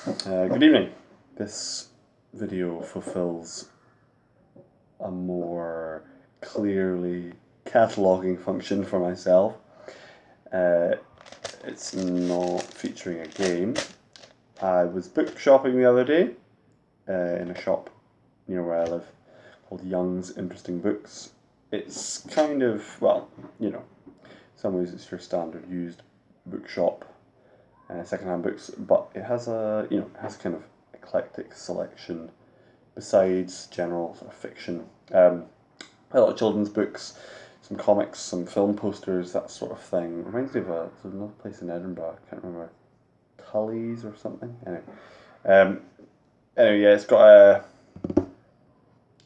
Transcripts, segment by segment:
Good evening. This video fulfills a more clearly cataloguing function for myself. Uh, it's not featuring a game. I was book shopping the other day in a shop near where I live called Young's Interesting Books. It's kind of, well, in some ways it's your standard used bookshop, secondhand books, but it has kind of eclectic selection besides general sort of fiction. A lot of children's books, some comics, some film posters, that sort of thing. Reminds me of there's another place in Edinburgh, I can't remember, Tully's or something. Um, yeah, it's got a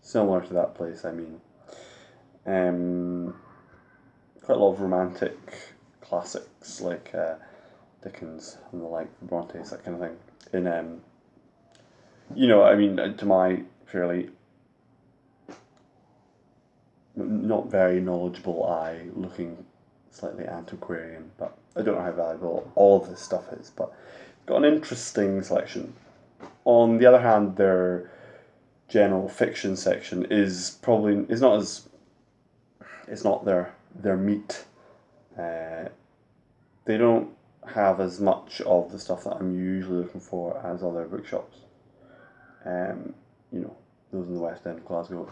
similar to that place. Quite a lot of romantic classics like Dickens and the like, Brontes, that kind of thing. To my fairly not very knowledgeable eye, looking slightly antiquarian, but I don't know how valuable all of this stuff is, but it's got an interesting selection. On the other hand, their general fiction section is not their meat. They don't have as much of the stuff that I'm usually looking for as other bookshops. Um, those in the West End of Glasgow,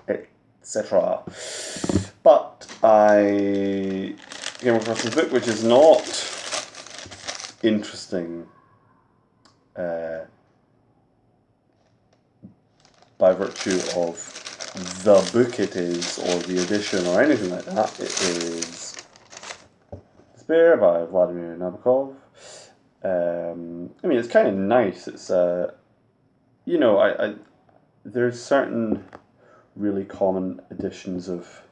etc. But I came across this book which is not interesting by virtue of the book it is, or the edition, or anything like that. It is Despair by Vladimir Nabokov. It's kind of nice. It's there's certain really common editions of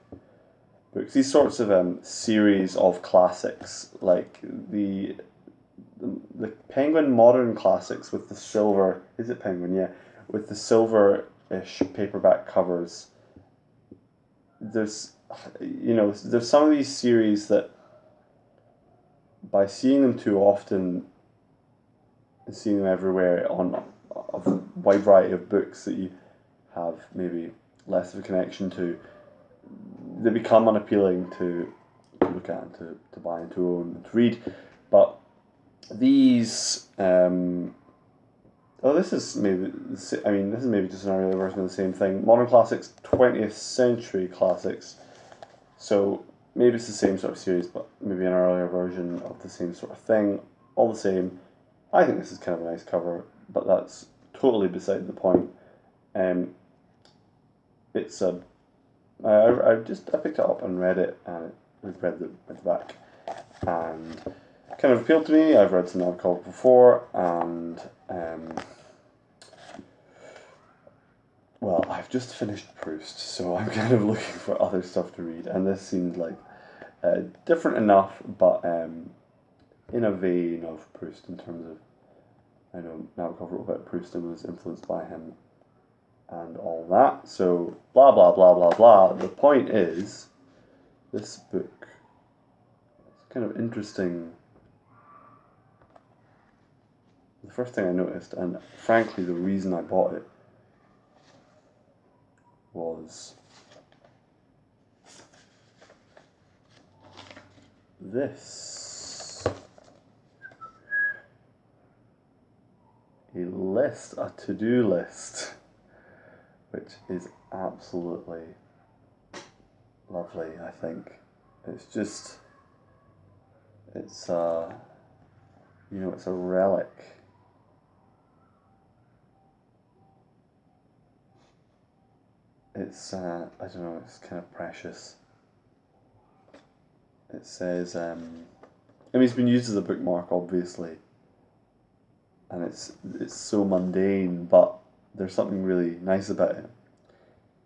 books. These sorts of series of classics, like the Penguin Modern Classics with the silver. Is it Penguin? Yeah, with the silver-ish paperback covers. There's there's some of these series that, by seeing them too often, and seeing them everywhere on a wide variety of books that you have maybe less of a connection to, they become unappealing to look at and to buy and to own and to read. But these, this is maybe just an earlier version of the same thing. Modern classics, 20th century classics. So maybe it's the same sort of series, but maybe an earlier version of the same sort of thing. All the same, I think this is kind of a nice cover, but that's totally beside the point. It's a I picked it up and read it, and we've read the back, and it kind of appealed to me. I've read some Nabokov before, and I've just finished Proust, so I'm kind of looking for other stuff to read, and this seemed like different enough, but in a vein of Proust in terms of, I know Nabokov wrote about Proust and was influenced by him and all that. So blah blah blah blah blah. The point is, this book is kind of interesting. The first thing I noticed, and frankly the reason I bought it, was this. A to-do list, which is absolutely lovely, I think. It's it's a relic. It's, I don't know, it's kind of precious. It says, it's been used as a bookmark, obviously, and it's so mundane, but there's something really nice about it.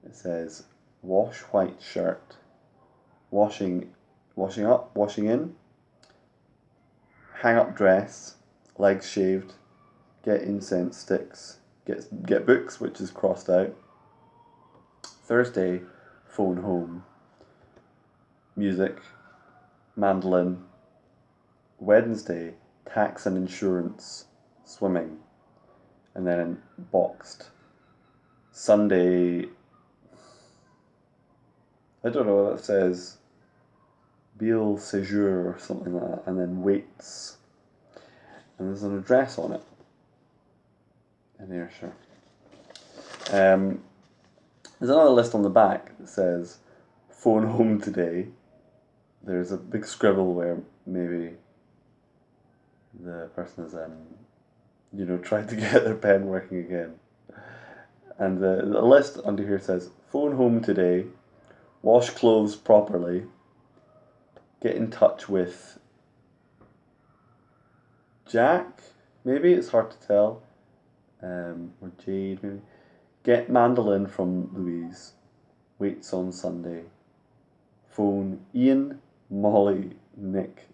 It says, wash white shirt, washing up, washing in, hang up dress, legs shaved, get incense sticks, get books, which is crossed out, Thursday, phone home, music, mandolin, Wednesday, tax and insurance, swimming, and then in boxed Sunday, I don't know what that says, Biel Séjour or something like that, and then Waits, and there's an address on it in Ayrshire. There's another list on the back that says phone home today. There's a big scribble where maybe the person has tried to get their pen working again. And the list under here says phone home today, wash clothes properly, get in touch with Jack, maybe, it's hard to tell, or Jade maybe, get mandolin from Louise, Waits on Sunday, phone Ian, Molly, Nick,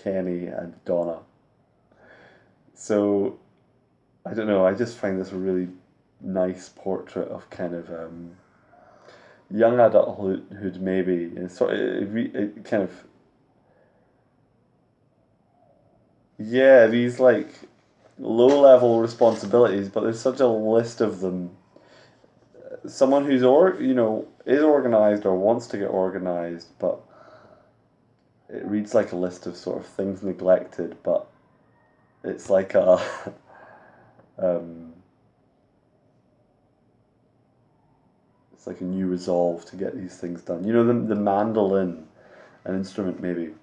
Kenny and Donna. So, I don't know, I just find this a really nice portrait of kind of young adulthood maybe, and it kind of, yeah, these like low level responsibilities, but there's such a list of them. Someone who's is organized or wants to get organized, but it reads like a list of sort of things neglected, but it's like a it's like a new resolve to get these things done. The mandolin, an instrument maybe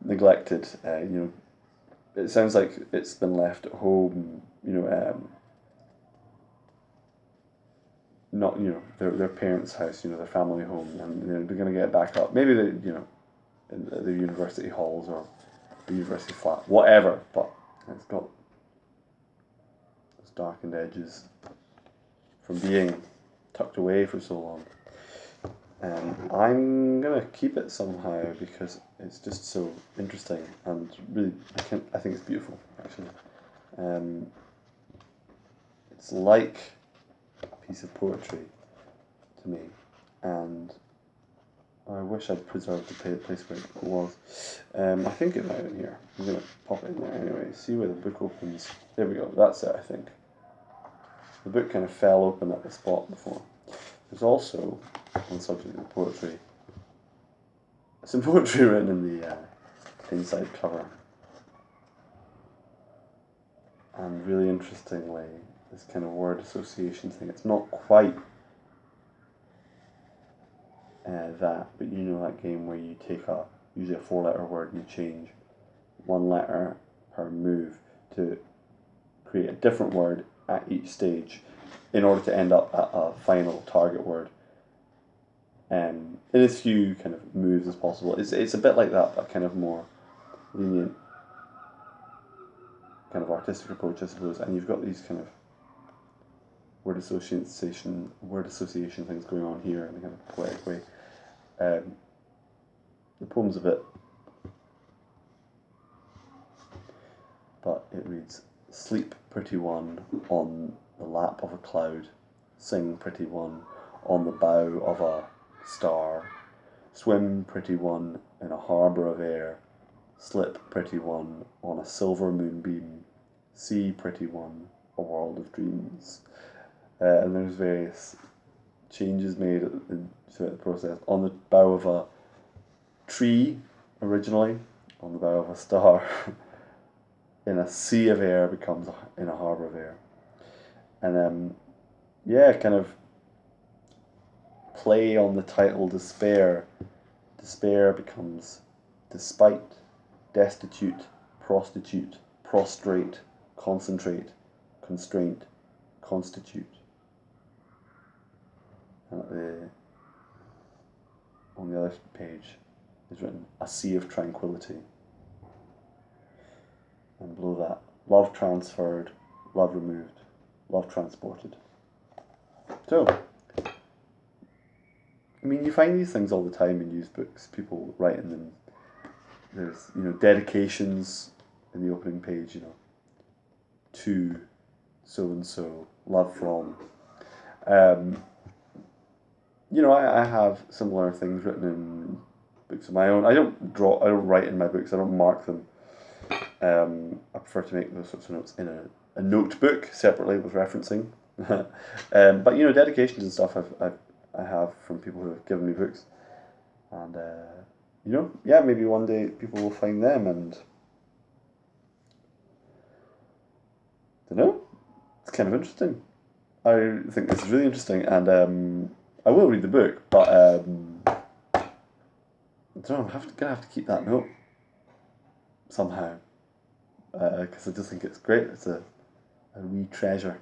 neglected. It sounds like it's been left at home. Not their parents' house, their family home, and they're going to get it back up. Maybe in the university halls or the university flat, whatever. But it's got those darkened edges from being tucked away for so long. And I'm gonna keep it somehow because it's just so interesting and really I think it's beautiful actually. It's like a piece of poetry to me, and I wish I'd preserved the place where it was. I think it might be in here. I'm gonna pop it in there anyway. See where the book opens. There we go. That's it. I think the book kind of fell open at the spot before. There's also, on the subject of poetry, some poetry written in the inside cover. And really interestingly, this kind of word association thing, it's not quite that, but that game where you take usually a 4-letter word and you change one letter per move to create a different word at each stage in order to end up at a final target word in as few kind of moves as possible. It's a bit like that, but kind of more lenient kind of artistic approach, I suppose. And you've got these kind of word association things going on here in a kind of poetic way. The poem's a bit, but it reads: sleep, pretty one, on the lap of a cloud, sing, pretty one, on the bow of a star, swim, pretty one, in a harbour of air, slip, pretty one, on a silver moonbeam, see, pretty one, a world of dreams. And there's various changes made throughout the process. On the bough of a tree, originally, on the bow of a star, in a sea of air becomes in a harbour of air. And kind of play on the title despair. Despair becomes despite, destitute, prostitute, prostrate, concentrate, constraint, constitute. And on the other page is written a sea of tranquility. And below that, love transferred, love removed, love transported. So, I mean, you find these things all the time in used books, people writing them. There's, dedications in the opening page, to so-and-so, love from. I have similar things written in books of my own. I don't write in my books, I don't mark them. I prefer to make those sorts of notes in a notebook separately with referencing. But dedications and stuff I have from people who have given me books, and yeah, maybe one day people will find them, and I don't know, it's kind of interesting. I think this is really interesting, and I will read the book, but I don't know. Gonna have to keep that note somehow, because I just think it's great. It's a wee treasure.